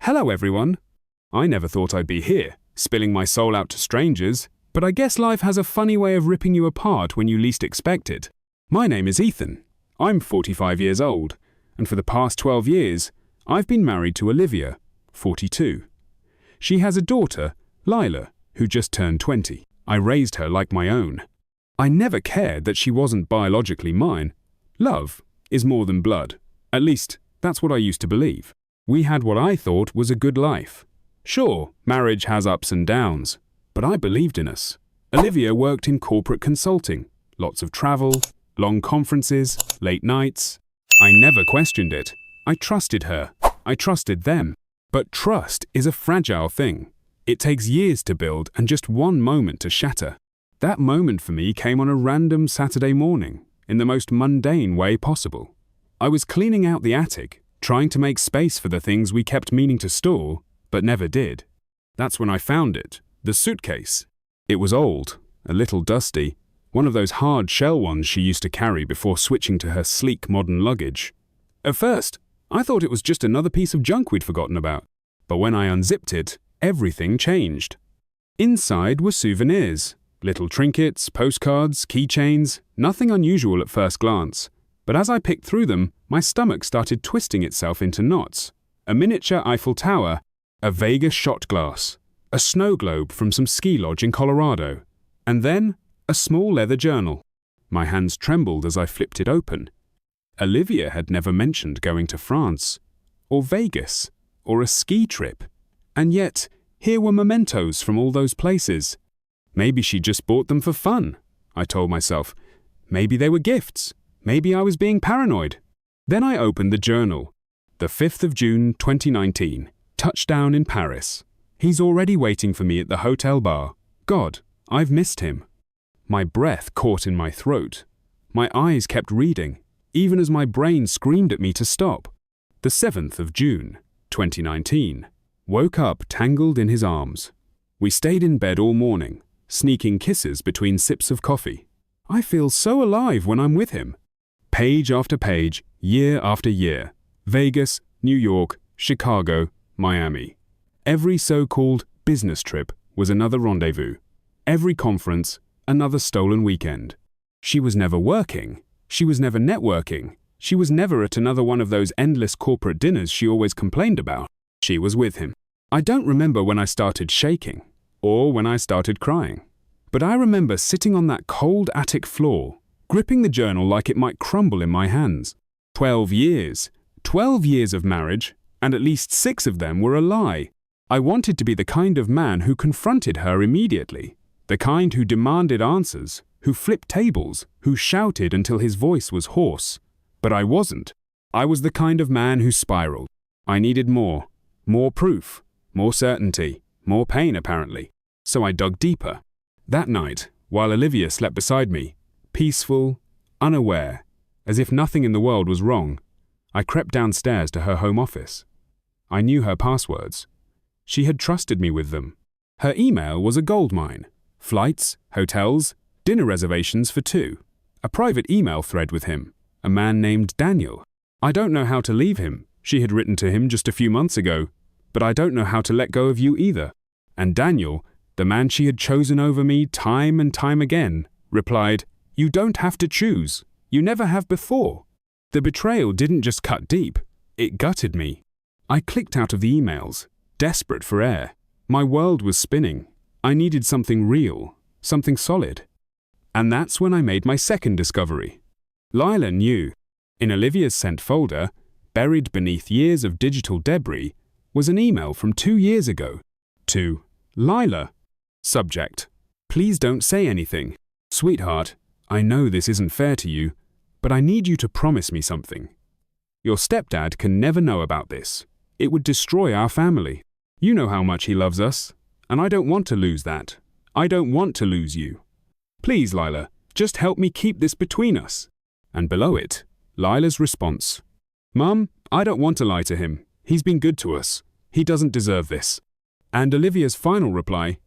Hello everyone. I never thought I'd be here, spilling my soul out to strangers, but I guess life has a funny way of ripping you apart when you least expect it. My name is Ethan. I'm 45 years old, and for the past 12 years, I've been married to Olivia, 42. She has a daughter, Lila, who just turned 20. I raised her like my own. I never cared that she wasn't biologically mine. Love is more than blood. At least, that's what I used to believe. We had what I thought was a good life. Sure, marriage has ups and downs, but I believed in us. Olivia worked in corporate consulting, lots of travel, long conferences, late nights. I never questioned it. I trusted her. I trusted them. But trust is a fragile thing. It takes years to build and just one moment to shatter. That moment for me came on a random Saturday morning, in the most mundane way possible. I was cleaning out the attic, trying to make space for the things we kept meaning to store, but never did. That's when I found it, the suitcase. It was old, a little dusty, one of those hard shell ones she used to carry before switching to her sleek modern luggage. At first, I thought it was just another piece of junk we'd forgotten about, but when I unzipped it, everything changed. Inside were souvenirs, little trinkets, postcards, keychains, nothing unusual at first glance. But as I picked through them, my stomach started twisting itself into knots. A miniature Eiffel Tower, a Vegas shot glass, a snow globe from some ski lodge in Colorado, and then a small leather journal. My hands trembled as I flipped it open. Olivia had never mentioned going to France, or Vegas, or a ski trip. And yet, here were mementos from all those places. Maybe she just bought them for fun, I told myself. Maybe they were gifts. Maybe I was being paranoid. Then I opened the journal. The 5th of June, 2019. Touchdown in Paris. He's already waiting for me at the hotel bar. God, I've missed him. My breath caught in my throat. My eyes kept reading, even as my brain screamed at me to stop. The 7th of June, 2019. Woke up tangled in his arms. We stayed in bed all morning, sneaking kisses between sips of coffee. I feel so alive when I'm with him. Page after page, year after year. Vegas, New York, Chicago, Miami. Every so-called business trip was another rendezvous. Every conference, another stolen weekend. She was never working. She was never networking. She was never at another one of those endless corporate dinners she always complained about. She was with him. I don't remember when I started shaking, or when I started crying. But I remember sitting on that cold attic floor, gripping the journal like it might crumble in my hands. 12 years. 12 years of marriage, and at least 6 of them were a lie. I wanted to be the kind of man who confronted her immediately, the kind who demanded answers, who flipped tables, who shouted until his voice was hoarse. But I wasn't. I was the kind of man who spiraled. I needed more proof, more certainty, more pain apparently. So I dug deeper. That night, while Olivia slept beside me, peaceful, unaware, as if nothing in the world was wrong, I crept downstairs to her home office. I knew her passwords. She had trusted me with them. Her email was a goldmine. Flights, hotels, dinner reservations for 2. A private email thread with him, a man named Daniel. I don't know how to leave him, she had written to him just a few months ago, but I don't know how to let go of you either. And Daniel, the man she had chosen over me time and time again, replied, "You don't have to choose. You never have before." The betrayal didn't just cut deep, it gutted me. I clicked out of the emails, desperate for air. My world was spinning. I needed something real, something solid. And that's when I made my second discovery. Lila knew. In Olivia's sent folder, buried beneath years of digital debris, was an email from 2 years ago. To Lila. Subject: Please don't say anything. Sweetheart, I know this isn't fair to you, but I need you to promise me something. Your stepdad can never know about this. It would destroy our family. You know how much he loves us, and I don't want to lose that. I don't want to lose you. Please, Lila, just help me keep this between us. And below it, Lila's response. Mum, I don't want to lie to him. He's been good to us. He doesn't deserve this. And Olivia's final reply.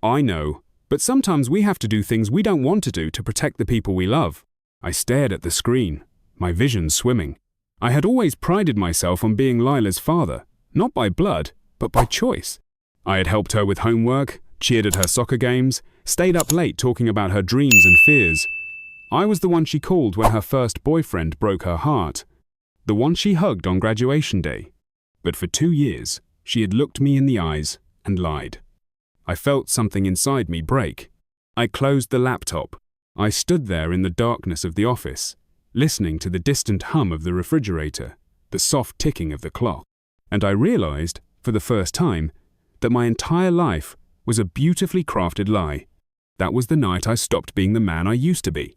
I know, but sometimes we have to do things we don't want to do to protect the people we love. I stared at the screen, my vision swimming. I had always prided myself on being Lila's father, not by blood, but by choice. I had helped her with homework, cheered at her soccer games, stayed up late talking about her dreams and fears. I was the one she called when her first boyfriend broke her heart, the one she hugged on graduation day. But for 2 years, she had looked me in the eyes and lied. I felt something inside me break. I closed the laptop. I stood there in the darkness of the office, listening to the distant hum of the refrigerator, the soft ticking of the clock, and I realized, for the first time, that my entire life was a beautifully crafted lie. That was the night I stopped being the man I used to be.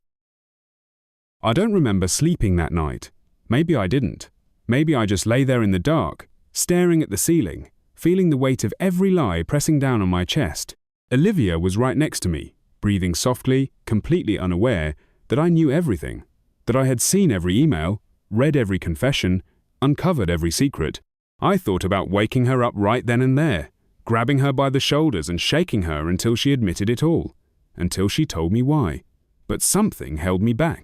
I don't remember sleeping that night. Maybe I didn't. Maybe I just lay there in the dark, staring at the ceiling, feeling the weight of every lie pressing down on my chest. Olivia was right next to me, breathing softly, completely unaware that I knew everything, that I had seen every email, read every confession, uncovered every secret. I thought about waking her up right then and there, grabbing her by the shoulders and shaking her until she admitted it all, until she told me why. But something held me back.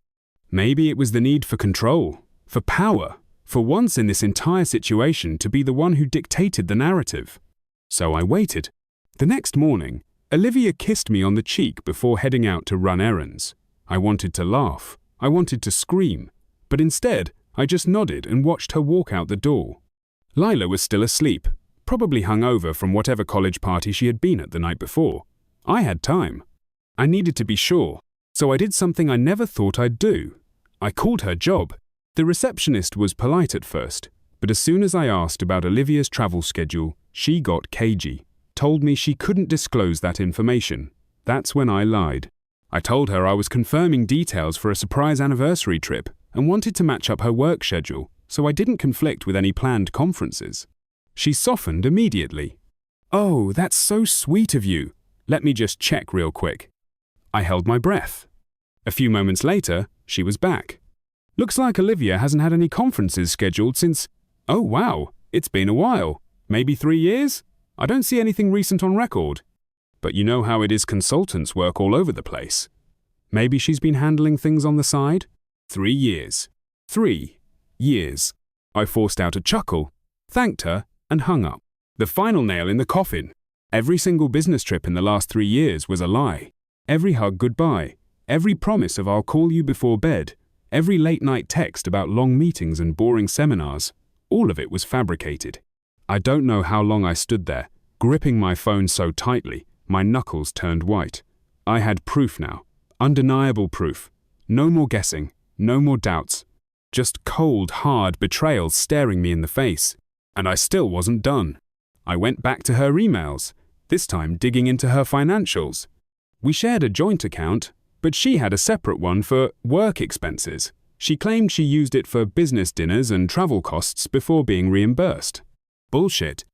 Maybe it was the need for control, for power, for once in this entire situation to be the one who dictated the narrative. So I waited. The next morning, Olivia kissed me on the cheek before heading out to run errands. I wanted to laugh. I wanted to scream. But instead, I just nodded and watched her walk out the door. Lila was still asleep, probably hungover from whatever college party she had been at the night before. I had time. I needed to be sure, so I did something I never thought I'd do. I called her job. The receptionist was polite at first, but as soon as I asked about Olivia's travel schedule, she got cagey, told me she couldn't disclose that information. That's when I lied. I told her I was confirming details for a surprise anniversary trip and wanted to match up her work schedule, so I didn't conflict with any planned conferences. She softened immediately. "Oh, that's so sweet of you. Let me just check real quick." I held my breath. A few moments later, she was back. "Looks like Olivia hasn't had any conferences scheduled since... Oh wow, it's been a while. Maybe 3 years? I don't see anything recent on record. But you know how it is, consultants work all over the place. Maybe she's been handling things on the side? 3 years. 3 years. I forced out a chuckle, thanked her, and hung up. The final nail in the coffin. Every single business trip in the last 3 years was a lie. Every hug goodbye. Every promise of "I'll call you before bed." Every late-night text about long meetings and boring seminars. All of it was fabricated. I don't know how long I stood there, gripping my phone so tightly, my knuckles turned white. I had proof now. Undeniable proof. No more guessing. No more doubts. Just cold, hard betrayal staring me in the face. And I still wasn't done. I went back to her emails, this time digging into her financials. We shared a joint account, but she had a separate one for work expenses. She claimed she used it for business dinners and travel costs before being reimbursed. Bullshit.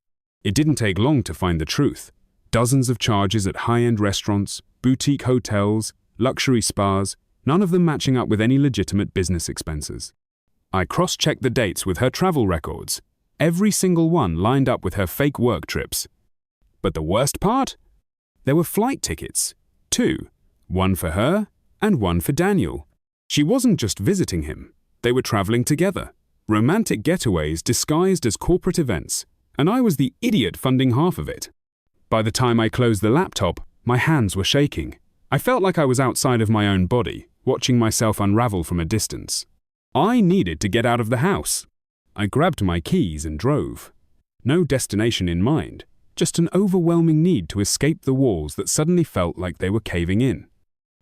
It didn't take long to find the truth. Dozens of charges at high-end restaurants, boutique hotels, luxury spas, none of them matching up with any legitimate business expenses. I cross-checked the dates with her travel records. Every single one lined up with her fake work trips. But the worst part? There were flight tickets. 2. One for her and one for Daniel. She wasn't just visiting him. They were traveling together. Romantic getaways disguised as corporate events. And I was the idiot funding half of it. By the time I closed the laptop, my hands were shaking. I felt like I was outside of my own body, watching myself unravel from a distance. I needed to get out of the house. I grabbed my keys and drove. No destination in mind, just an overwhelming need to escape the walls that suddenly felt like they were caving in.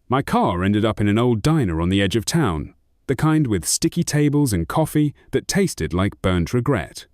My car ended up in an old diner on the edge of town, the kind with sticky tables and coffee that tasted like burnt regret.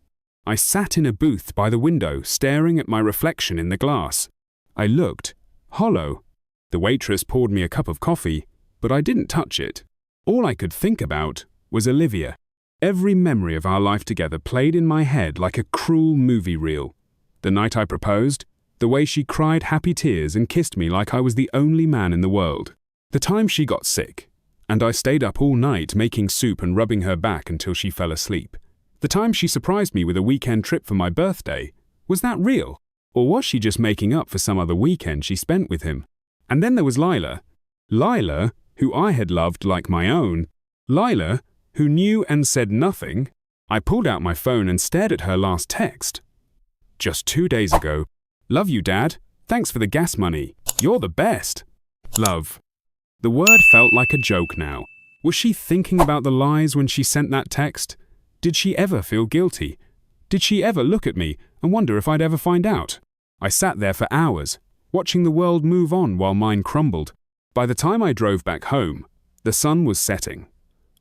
I sat in a booth by the window, staring at my reflection in the glass. I looked, hollow. The waitress poured me a cup of coffee, but I didn't touch it. All I could think about was Olivia. Every memory of our life together played in my head like a cruel movie reel. The night I proposed, the way she cried happy tears and kissed me like I was the only man in the world. The time she got sick, and I stayed up all night making soup and rubbing her back until she fell asleep. The time she surprised me with a weekend trip for my birthday. Was that real? Or was she just making up for some other weekend she spent with him? And then there was Lila. Lila, who I had loved like my own. Lila, who knew and said nothing. I pulled out my phone and stared at her last text. Just 2 days ago. Love you, Dad. Thanks for the gas money. You're the best. Love. The word felt like a joke now. Was she thinking about the lies when she sent that text? Did she ever feel guilty? Did she ever look at me and wonder if I'd ever find out? I sat there for hours, watching the world move on while mine crumbled. By the time I drove back home, the sun was setting.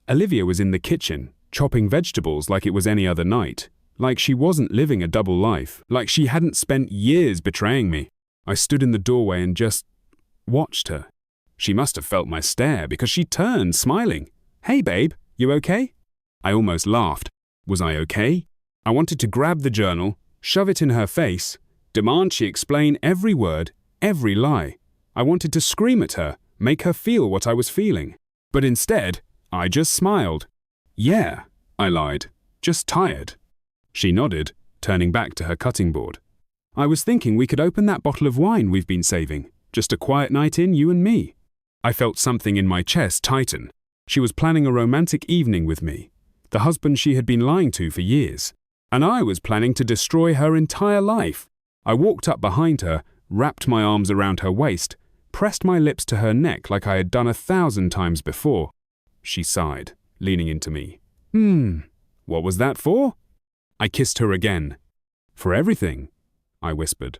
Olivia was in the kitchen, chopping vegetables like it was any other night, like she wasn't living a double life, like she hadn't spent years betraying me. I stood in the doorway and just watched her. She must have felt my stare because she turned, smiling. Hey babe, you okay? I almost laughed. Was I okay? I wanted to grab the journal, shove it in her face, demand she explain every word, every lie. I wanted to scream at her, make her feel what I was feeling. But instead, I just smiled. Yeah, I lied. Just tired. She nodded, turning back to her cutting board. I was thinking we could open that bottle of wine we've been saving. Just a quiet night in, you and me. I felt something in my chest tighten. She was planning a romantic evening with me, the husband she had been lying to for years. And I was planning to destroy her entire life. I walked up behind her, wrapped my arms around her waist, pressed my lips to her neck like I had done 1,000 times before. She sighed, leaning into me. What was that for? I kissed her again. For everything, I whispered.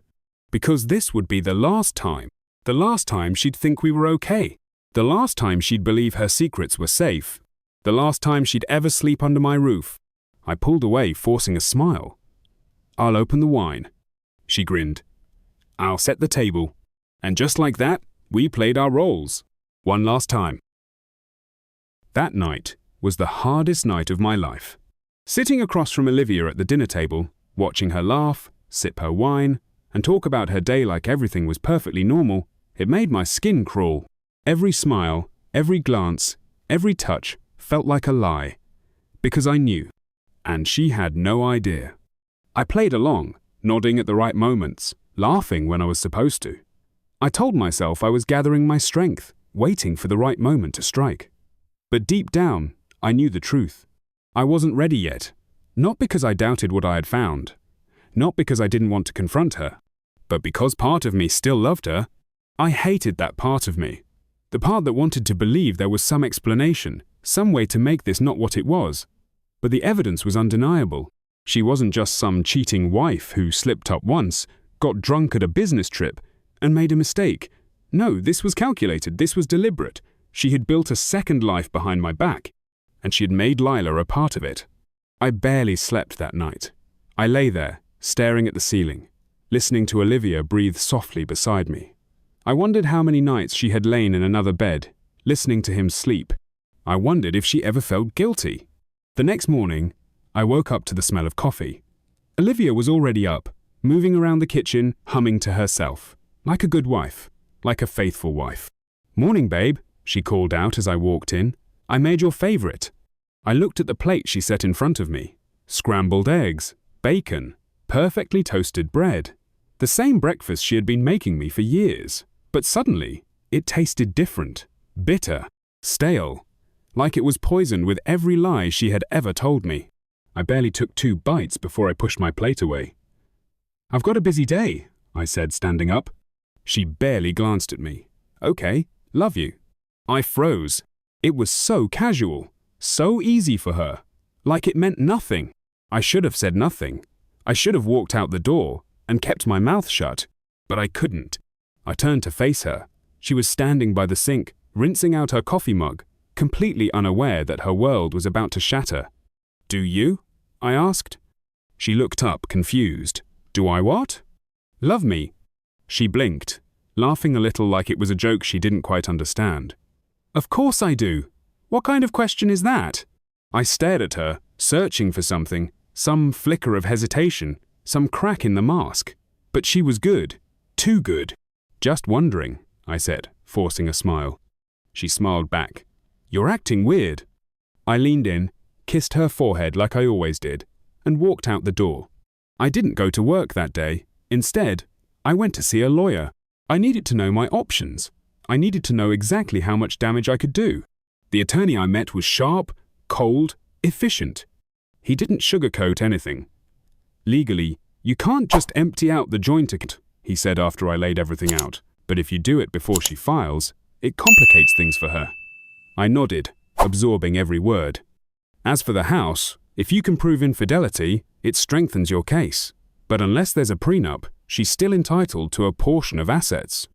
Because this would be the last time she'd think we were okay, the last time she'd believe her secrets were safe, the last time she'd ever sleep under my roof. I pulled away, forcing a smile. I'll open the wine. She grinned. I'll set the table. And just like that, we played our roles. One last time. That night was the hardest night of my life. Sitting across from Olivia at the dinner table, watching her laugh, sip her wine, and talk about her day like everything was perfectly normal, it made my skin crawl. Every smile, every glance, every touch felt like a lie. Because I knew. And she had no idea. I played along, nodding at the right moments, laughing when I was supposed to. I told myself I was gathering my strength, waiting for the right moment to strike. But deep down, I knew the truth. I wasn't ready yet. Not because I doubted what I had found. Not because I didn't want to confront her. But because part of me still loved her. I hated that part of me. The part that wanted to believe there was some explanation, some way to make this not what it was. But the evidence was undeniable. She wasn't just some cheating wife who slipped up once, got drunk at a business trip, and made a mistake. No, this was calculated, this was deliberate. She had built a second life behind my back, and she had made Lila a part of it. I barely slept that night. I lay there, staring at the ceiling, listening to Olivia breathe softly beside me. I wondered how many nights she had lain in another bed, listening to him sleep. I wondered if she ever felt guilty. The next morning, I woke up to the smell of coffee. Olivia was already up, moving around the kitchen, humming to herself, like a good wife, like a faithful wife. Morning, babe, she called out as I walked in. I made your favorite. I looked at the plate she set in front of me. Scrambled eggs, bacon, perfectly toasted bread. The same breakfast she had been making me for years. But suddenly, it tasted different, bitter, stale, like it was poisoned with every lie she had ever told me. I barely took 2 bites before I pushed my plate away. I've got a busy day, I said, standing up. She barely glanced at me. Okay, love you. I froze. It was so casual, so easy for her, like it meant nothing. I should have said nothing. I should have walked out the door and kept my mouth shut, but I couldn't. I turned to face her. She was standing by the sink, rinsing out her coffee mug, completely unaware that her world was about to shatter. Do you? I asked. She looked up, confused. Do I what? Love me. She blinked, laughing a little like it was a joke she didn't quite understand. Of course I do. What kind of question is that? I stared at her, searching for something, some flicker of hesitation, some crack in the mask. But she was good. Too good. Just wondering, I said, forcing a smile. She smiled back. You're acting weird. I leaned in, kissed her forehead like I always did, and walked out the door. I didn't go to work that day. Instead, I went to see a lawyer. I needed to know my options. I needed to know exactly how much damage I could do. The attorney I met was sharp, cold, efficient. He didn't sugarcoat anything. Legally, You can't just empty out the joint account, he said after I laid everything out. But if you do it before she files, it complicates things for her. I nodded, absorbing every word. As for the house, if you can prove infidelity, it strengthens your case. But unless there's a prenup, she's still entitled to a portion of assets.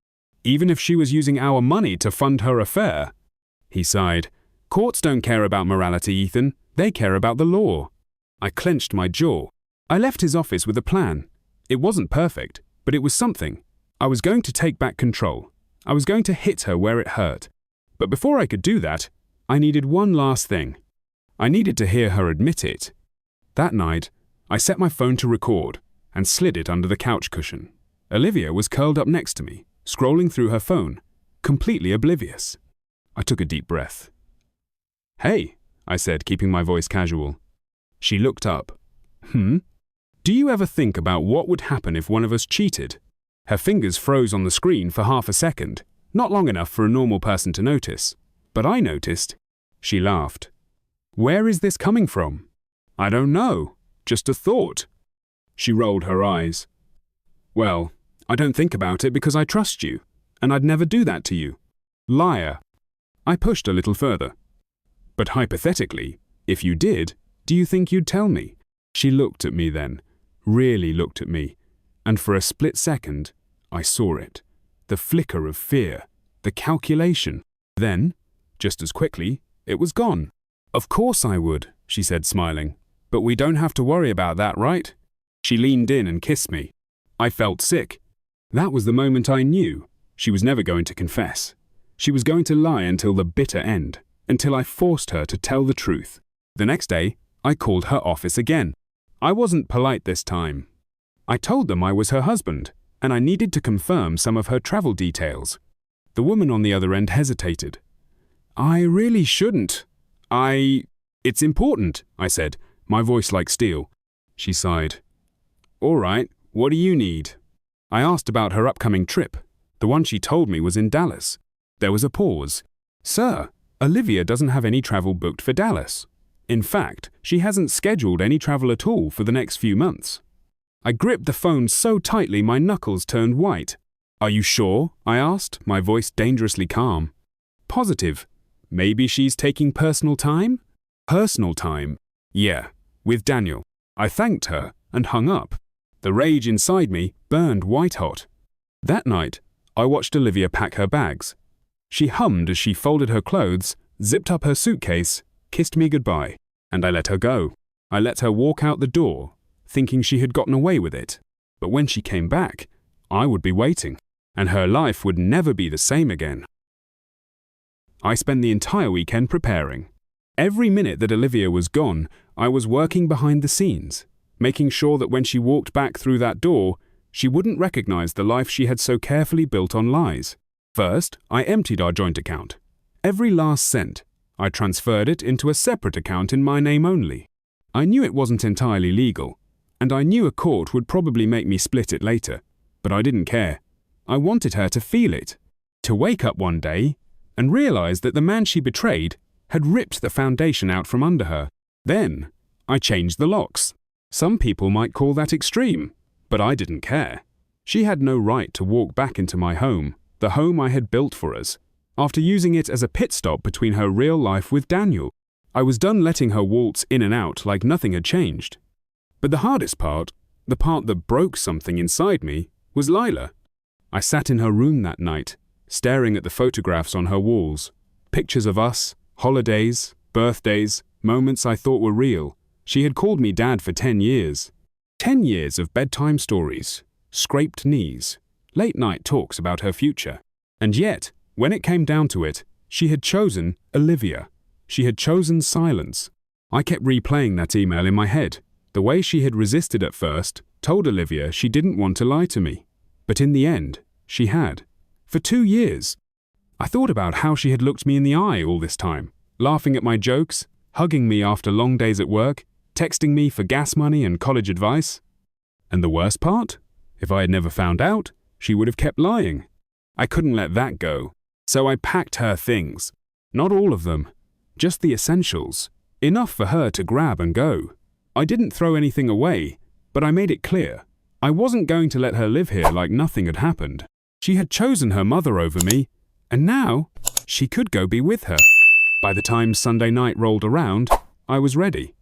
Even if she was using our money to fund her affair. He sighed. Courts don't care about morality, Ethan. They care about the law. I clenched my jaw. I left his office with a plan. It wasn't perfect, but it was something. I was going to take back control. I was going to hit her where it hurt. But before I could do that, I needed one last thing. I needed to hear her admit it. That night, I set my phone to record and slid it under the couch cushion. Olivia was curled up next to me, scrolling through her phone, completely oblivious. I took a deep breath. Hey, I said, keeping my voice casual. She looked up. Do you ever think about what would happen if one of us cheated? Her fingers froze on the screen for half a second, not long enough for a normal person to notice. But I noticed. She laughed. Where is this coming from? I don't know. Just a thought. She rolled her eyes. Well, I don't think about it because I trust you, and I'd never do that to you. Liar. I pushed a little further. But hypothetically, if you did, do you think you'd tell me? She looked at me then, really looked at me, and for a split second, I saw it. The flicker of fear, the calculation. Then, just as quickly, it was gone. Of course I would, she said, smiling. But we don't have to worry about that, right? She leaned in and kissed me. I felt sick. That was the moment I knew she was never going to confess. She was going to lie until the bitter end, until I forced her to tell the truth. The next day, I called her office again. I wasn't polite this time. I told them I was her husband, and I needed to confirm some of her travel details. The woman on the other end hesitated. I really shouldn't. It's important, I said, my voice like steel. She sighed. All right, what do you need? I asked about her upcoming trip. The one she told me was in Dallas. There was a pause. Sir, Olivia doesn't have any travel booked for Dallas. In fact, she hasn't scheduled any travel at all for the next few months. I gripped the phone so tightly my knuckles turned white. Are you sure? I asked, my voice dangerously calm. Positive. Maybe she's taking personal time? Personal time? Yeah, with Daniel. I thanked her and hung up. The rage inside me burned white-hot. That night, I watched Olivia pack her bags. She hummed as she folded her clothes, zipped up her suitcase, kissed me goodbye, and I let her go. I let her walk out the door, thinking she had gotten away with it. But when she came back, I would be waiting, and her life would never be the same again. I spent the entire weekend preparing. Every minute that Olivia was gone, I was working behind the scenes, making sure that when she walked back through that door, she wouldn't recognize the life she had so carefully built on lies. First, I emptied our joint account. Every last cent, I transferred it into a separate account in my name only. I knew it wasn't entirely legal, and I knew a court would probably make me split it later, but I didn't care. I wanted her to feel it, to wake up one day and realize that the man she betrayed had ripped the foundation out from under her. Then, I changed the locks. Some people might call that extreme, but I didn't care. She had no right to walk back into my home, the home I had built for us, after using it as a pit stop between her real life with Daniel. I was done letting her waltz in and out like nothing had changed. But the hardest part, the part that broke something inside me, was Lila. I sat in her room that night, staring at the photographs on her walls. Pictures of us, holidays, birthdays, moments I thought were real. She had called me dad for 10 years. 10 years of bedtime stories, scraped knees, late-night talks about her future. And yet, when it came down to it, she had chosen Olivia. She had chosen silence. I kept replaying that email in my head. The way she had resisted at first told Olivia she didn't want to lie to me. But in the end, she had. For 2 years. I thought about how she had looked me in the eye all this time, laughing at my jokes, hugging me after long days at work, texting me for gas money and college advice. And the worst part? If I had never found out, she would have kept lying. I couldn't let that go. So I packed her things. Not all of them. Just the essentials. Enough for her to grab and go. I didn't throw anything away, but I made it clear. I wasn't going to let her live here like nothing had happened. She had chosen her mother over me, and now she could go be with her. By the time Sunday night rolled around, I was ready.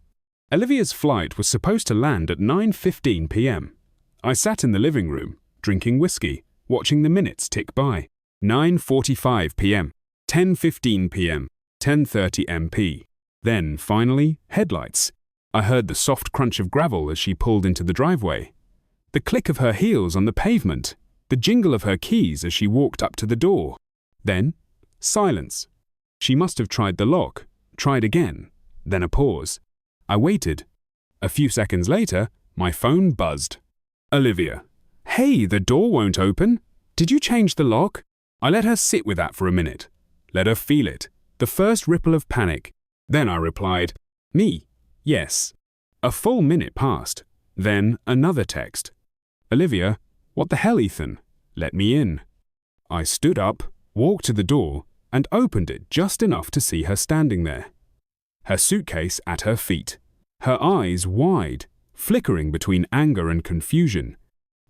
Olivia's flight was supposed to land at 9:15 p.m. I sat in the living room, drinking whiskey, watching the minutes tick by. 9:45 p.m., 10:15 p.m., 10:30 MP. Then, finally, headlights. I heard the soft crunch of gravel as she pulled into the driveway, the click of her heels on the pavement, the jingle of her keys as she walked up to the door. Then, silence. She must have tried the lock, tried again, then a pause. I waited. A few seconds later, my phone buzzed. Olivia. Hey, the door won't open. Did you change the lock? I let her sit with that for a minute. Let her feel it. The first ripple of panic. Then I replied, Me? Yes. A full minute passed. Then another text. Olivia, what the hell, Ethan? Let me in. I stood up, walked to the door, and opened it just enough to see her standing there. Her suitcase at her feet. Her eyes wide, flickering between anger and confusion.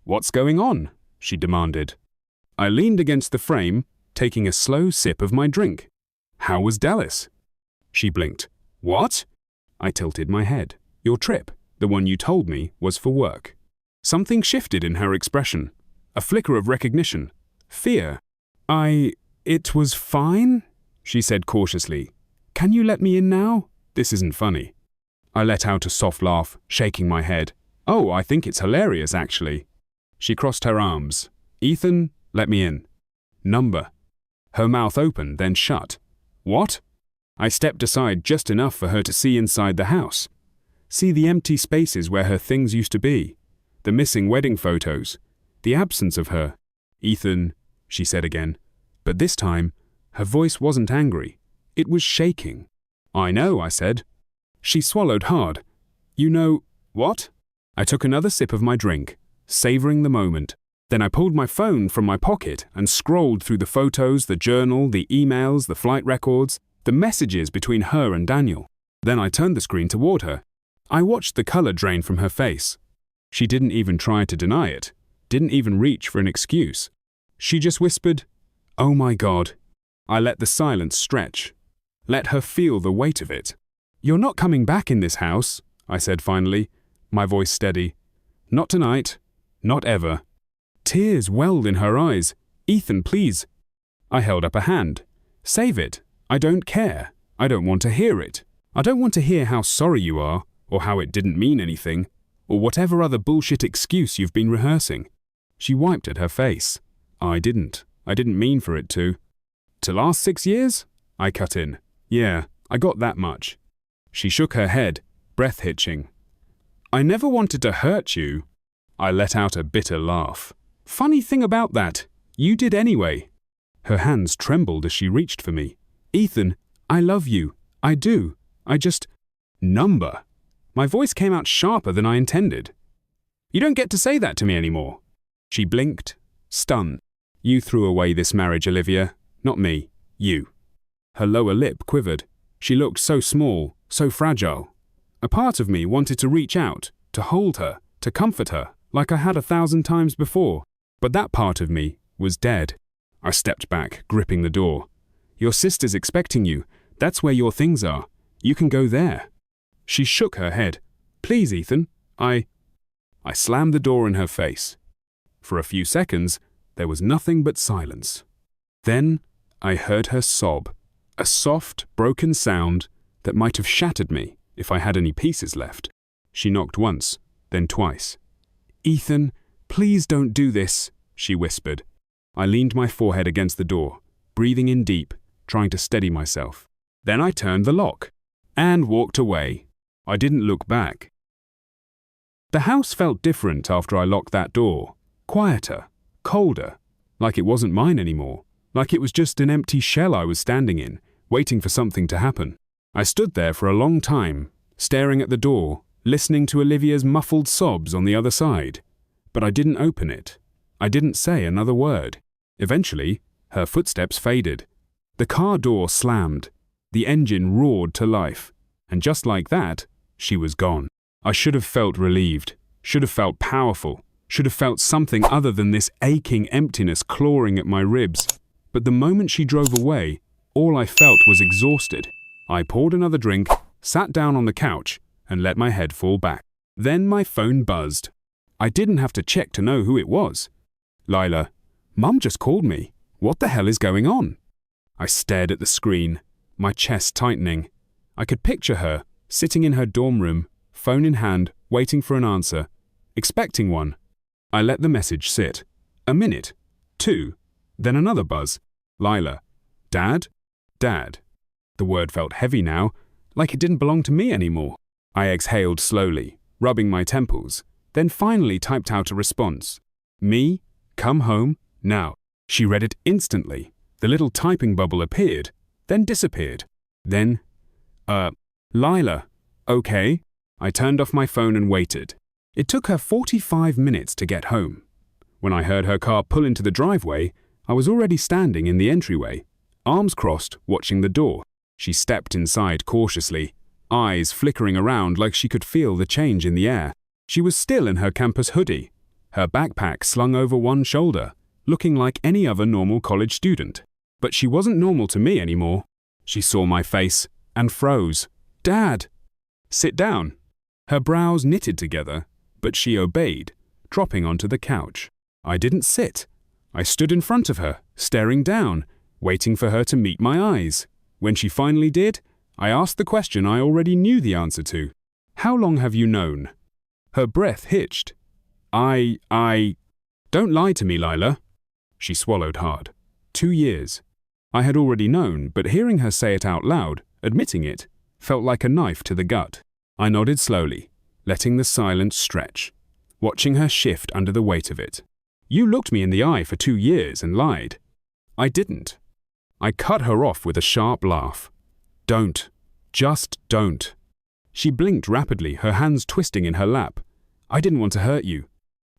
What's going on? She demanded. I leaned against the frame, taking a slow sip of my drink. How was Dallas? She blinked. What? I tilted my head. Your trip, the one you told me, was for work. Something shifted in her expression. A flicker of recognition. Fear. It was fine, she said cautiously. Can you let me in now? This isn't funny. I let out a soft laugh, shaking my head. Oh, I think it's hilarious, actually. She crossed her arms. Ethan, let me in. Number. Her mouth opened, then shut. What? I stepped aside just enough for her to see inside the house. See the empty spaces where her things used to be. The missing wedding photos. The absence of her. Ethan, she said again. But this time, her voice wasn't angry. It was shaking. I know, I said. She swallowed hard. You know, what? I took another sip of my drink, savoring the moment. Then I pulled my phone from my pocket and scrolled through the photos, the journal, the emails, the flight records, the messages between her and Daniel. Then I turned the screen toward her. I watched the color drain from her face. She didn't even try to deny it, didn't even reach for an excuse. She just whispered, Oh my God. I let the silence stretch. Let her feel the weight of it. You're not coming back in this house, I said finally, my voice steady. Not tonight. Not ever. Tears welled in her eyes. Ethan, please. I held up a hand. Save it. I don't care. I don't want to hear it. I don't want to hear how sorry you are, or how it didn't mean anything, or whatever other bullshit excuse you've been rehearsing. She wiped at her face. I didn't mean for it to. To last 6 years? I cut in. Yeah, I got that much. She shook her head, breath hitching. I never wanted to hurt you. I let out a bitter laugh. Funny thing about that, you did anyway. Her hands trembled as she reached for me. Ethan, I love you. I do. I just... Number. My voice came out sharper than I intended. You don't get to say that to me anymore. She blinked, stunned. You threw away this marriage, Olivia. Not me. You. Her lower lip quivered. She looked so small, so fragile. A part of me wanted to reach out, to hold her, to comfort her, like I had 1,000 times before. But that part of me was dead. I stepped back, gripping the door. Your sister's expecting you. That's where your things are. You can go there. She shook her head. Please, Ethan. I slammed the door in her face. For a few seconds, there was nothing but silence. Then I heard her sob, a soft, broken sound that might have shattered me if I had any pieces left. She knocked once, then twice. Ethan, please don't do this, she whispered. I leaned my forehead against the door, breathing in deep, trying to steady myself. Then I turned the lock and walked away. I didn't look back. The house felt different after I locked that door. Quieter, colder, like it wasn't mine anymore, like it was just an empty shell I was standing in, waiting for something to happen. I stood there for a long time, staring at the door, listening to Olivia's muffled sobs on the other side. But I didn't open it. I didn't say another word. Eventually, her footsteps faded. The car door slammed. The engine roared to life. And just like that, she was gone. I should have felt relieved, should have felt powerful, Should have felt something other than this aching emptiness clawing at my ribs. But the moment she drove away, all I felt was exhausted. I poured another drink, sat down on the couch, and let my head fall back. Then my phone buzzed. I didn't have to check to know who it was. Lila, Mum just called me. What the hell is going on? I stared at the screen, my chest tightening. I could picture her, sitting in her dorm room, phone in hand, waiting for an answer, expecting one. I let the message sit. A minute, 2, then another buzz. Lila, Dad? Dad. The word felt heavy now, like it didn't belong to me anymore. I exhaled slowly, rubbing my temples, then finally typed out a response. Me? Come home? Now. She read it instantly. The little typing bubble appeared, then disappeared. Then, Lila, okay? I turned off my phone and waited. It took her 45 minutes to get home. When I heard her car pull into the driveway, I was already standing in the entryway, arms crossed, watching the door. She stepped inside cautiously, eyes flickering around like she could feel the change in the air. She was still in her campus hoodie, her backpack slung over one shoulder, looking like any other normal college student. But she wasn't normal to me anymore. She saw my face and froze. Dad! Sit down. Her brows knitted together, but she obeyed, dropping onto the couch. I didn't sit. I stood in front of her, staring down, waiting for her to meet my eyes. When she finally did, I asked the question I already knew the answer to. How long have you known? Her breath hitched. Don't lie to me, Lila. She swallowed hard. 2 years. I had already known, but hearing her say it out loud, admitting it, felt like a knife to the gut. I nodded slowly, letting the silence stretch, watching her shift under the weight of it. You looked me in the eye for 2 years and lied. I didn't. I cut her off with a sharp laugh. Don't. Just don't. She blinked rapidly, her hands twisting in her lap. I didn't want to hurt you.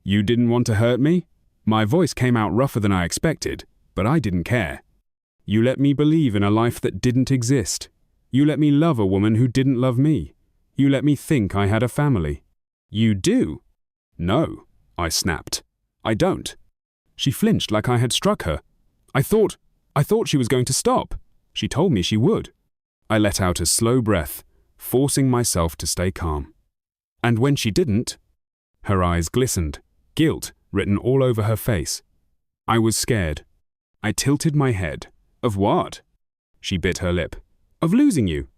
You didn't want to hurt me? My voice came out rougher than I expected, but I didn't care. You let me believe in a life that didn't exist. You let me love a woman who didn't love me. You let me think I had a family. You do? No, I snapped. I don't. She flinched like I had struck her. I thought she was going to stop. She told me she would. I let out a slow breath, forcing myself to stay calm. And when she didn't, her eyes glistened, guilt written all over her face. I was scared. I tilted my head. Of what? She bit her lip. Of losing you.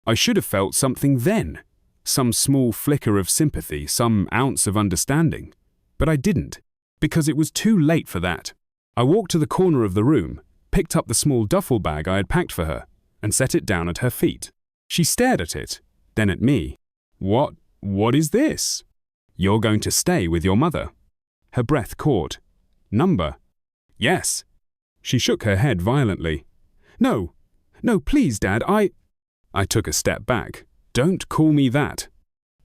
I should have felt something then. Some small flicker of sympathy, some ounce of understanding. But I didn't, because it was too late for that. I walked to the corner of the room, picked up the small duffel bag I had packed for her, and set it down at her feet. She stared at it, then at me. What is this? You're going to stay with your mother. Her breath caught. Number? Yes. She shook her head violently. No, please, Dad, I took a step back. Don't call me that.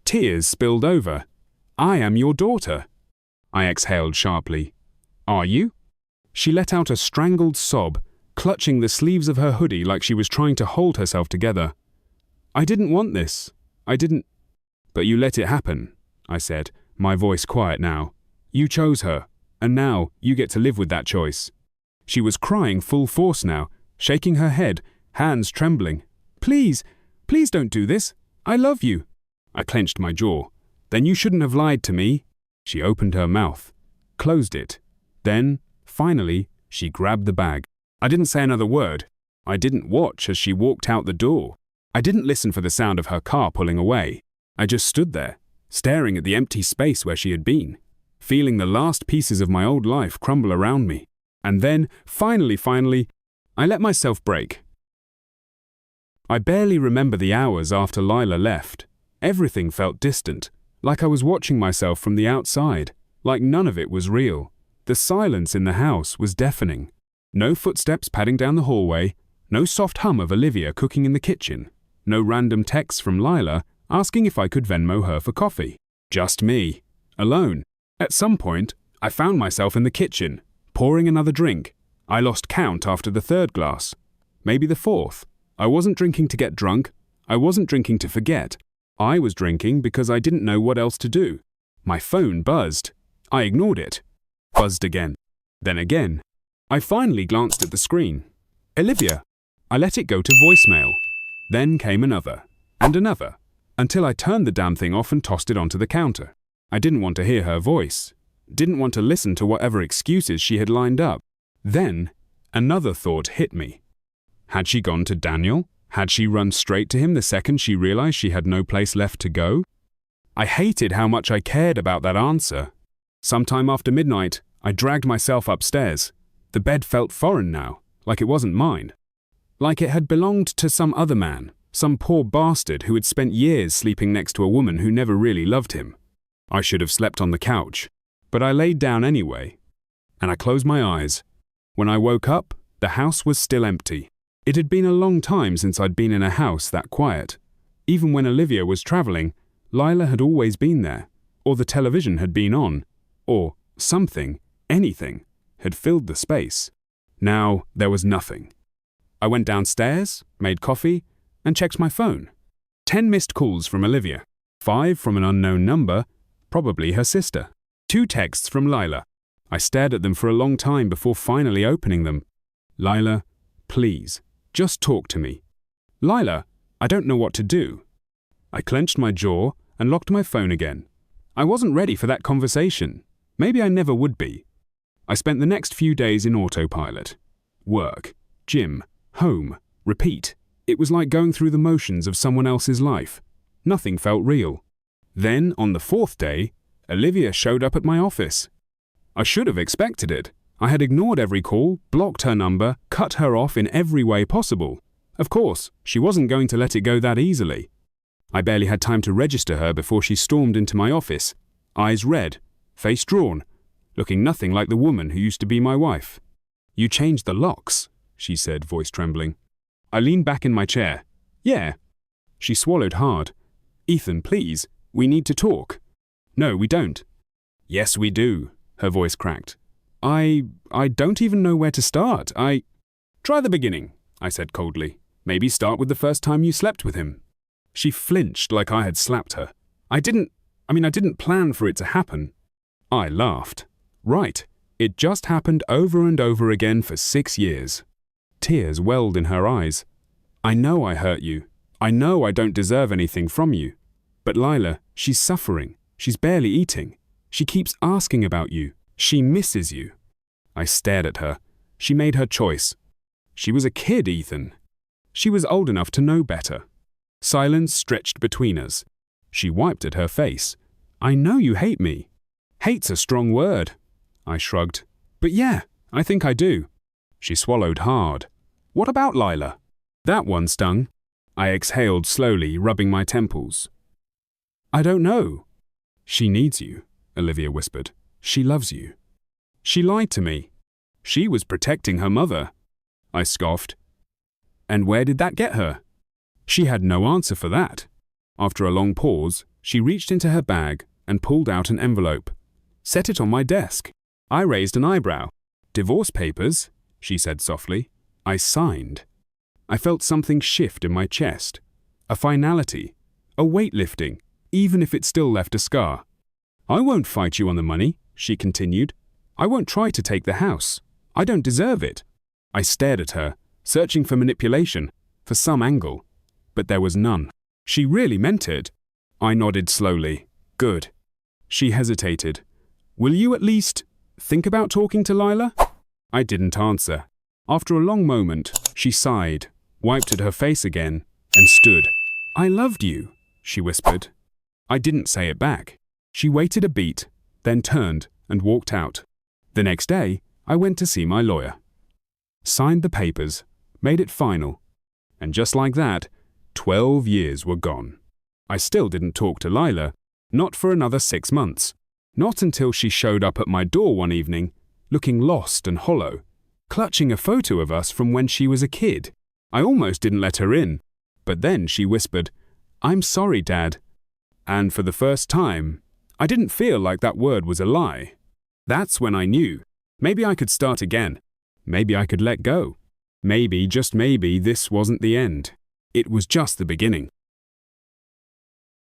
Tears spilled over. I am your daughter. I exhaled sharply. Are you? She let out a strangled sob, clutching the sleeves of her hoodie like she was trying to hold herself together. I didn't want this. I didn't. But you let it happen, I said, my voice quiet now. You chose her, and now you get to live with that choice. She was crying full force now, shaking her head, hands trembling. Please don't do this. I love you. I clenched my jaw. Then you shouldn't have lied to me. She opened her mouth, closed it. Then, finally, she grabbed the bag. I didn't say another word. I didn't watch as she walked out the door. I didn't listen for the sound of her car pulling away. I just stood there, staring at the empty space where she had been, feeling the last pieces of my old life crumble around me. And then, finally, I let myself break. I barely remember the hours after Lila left. Everything felt distant, like I was watching myself from the outside, like none of it was real. The silence in the house was deafening. No footsteps padding down the hallway, no soft hum of Olivia cooking in the kitchen, no random texts from Lila asking if I could Venmo her for coffee. Just me, alone. At some point, I found myself in the kitchen, pouring another drink. I lost count after the third glass, maybe the fourth. I wasn't drinking to get drunk. I wasn't drinking to forget. I was drinking because I didn't know what else to do. My phone buzzed. I ignored it. Buzzed again. Then again. I finally glanced at the screen. Olivia. I let it go to voicemail. Then came another, and another, until I turned the damn thing off and tossed it onto the counter. I didn't want to hear her voice. Didn't want to listen to whatever excuses she had lined up. Then, another thought hit me. Had she gone to Daniel? Had she run straight to him the second she realized she had no place left to go? I hated how much I cared about that answer. Sometime after midnight, I dragged myself upstairs. The bed felt foreign now, like it wasn't mine. Like it had belonged to some other man, some poor bastard who had spent years sleeping next to a woman who never really loved him. I should have slept on the couch, but I laid down anyway, and I closed my eyes. When I woke up, the house was still empty. It had been a long time since I'd been in a house that quiet. Even when Olivia was traveling, Lila had always been there, or the television had been on, or something, anything, had filled the space. Now there was nothing. I went downstairs, made coffee, and checked my phone. 10 missed calls from Olivia, 5 from an unknown number, probably her sister. 2 texts from Lila. I stared at them for a long time before finally opening them. Lila, please, just talk to me. Lila, I don't know what to do. I clenched my jaw and locked my phone again. I wasn't ready for that conversation. Maybe I never would be. I spent the next few days in autopilot. Work, gym, home, repeat. It was like going through the motions of someone else's life. Nothing felt real. Then, on the 4th day, Olivia showed up at my office. I should have expected it. I had ignored every call, blocked her number, cut her off in every way possible. Of course, she wasn't going to let it go that easily. I barely had time to register her before she stormed into my office, eyes red, face drawn, looking nothing like the woman who used to be my wife. "You changed the locks," she said, voice trembling. I leaned back in my chair. "Yeah." She swallowed hard. "Ethan, please, we need to talk." "No, we don't." "Yes, we do," her voice cracked. I don't even know where to start. Try the beginning," I said coldly. "Maybe start with the first time you slept with him." She flinched like I had slapped her. I didn't plan for it to happen. I laughed. Right, it just happened over and over again for 6 years. Tears welled in her eyes. "I know I hurt you. I know I don't deserve anything from you. But Lila, she's suffering. She's barely eating. She keeps asking about you. She misses you." I stared at her. She made her choice. She was a kid, Ethan. She was old enough to know better. Silence stretched between us. She wiped at her face. "I know you hate me." "Hate's a strong word." I shrugged. "But yeah, I think I do." She swallowed hard. "What about Lila?" That one stung. I exhaled slowly, rubbing my temples. "I don't know." "She needs you," Olivia whispered. "She loves you." "She lied to me." "She was protecting her mother." I scoffed. "And where did that get her?" She had no answer for that. After a long pause, she reached into her bag and pulled out an envelope. Set it on my desk. I raised an eyebrow. "Divorce papers," she said softly. I signed. I felt something shift in my chest. A finality. A weight lifting, even if it still left a scar. "I won't fight you on the money," she continued. "I won't try to take the house. I don't deserve it." I stared at her, searching for manipulation, for some angle. But there was none. She really meant it. I nodded slowly. "Good." She hesitated. "Will you at least think about talking to Lila?" I didn't answer. After a long moment, she sighed, wiped at her face again, and stood. "I loved you," she whispered. I didn't say it back. She waited a beat, then turned and walked out. The next day, I went to see my lawyer. Signed the papers, made it final. And just like that, 12 years were gone. I still didn't talk to Lila, not for another 6 months. Not until she showed up at my door one evening, looking lost and hollow, clutching a photo of us from when she was a kid. I almost didn't let her in, but then she whispered, "I'm sorry, Dad." And for the first time, I didn't feel like that word was a lie. That's when I knew. Maybe I could start again. Maybe I could let go. Maybe, just maybe, this wasn't the end. It was just the beginning.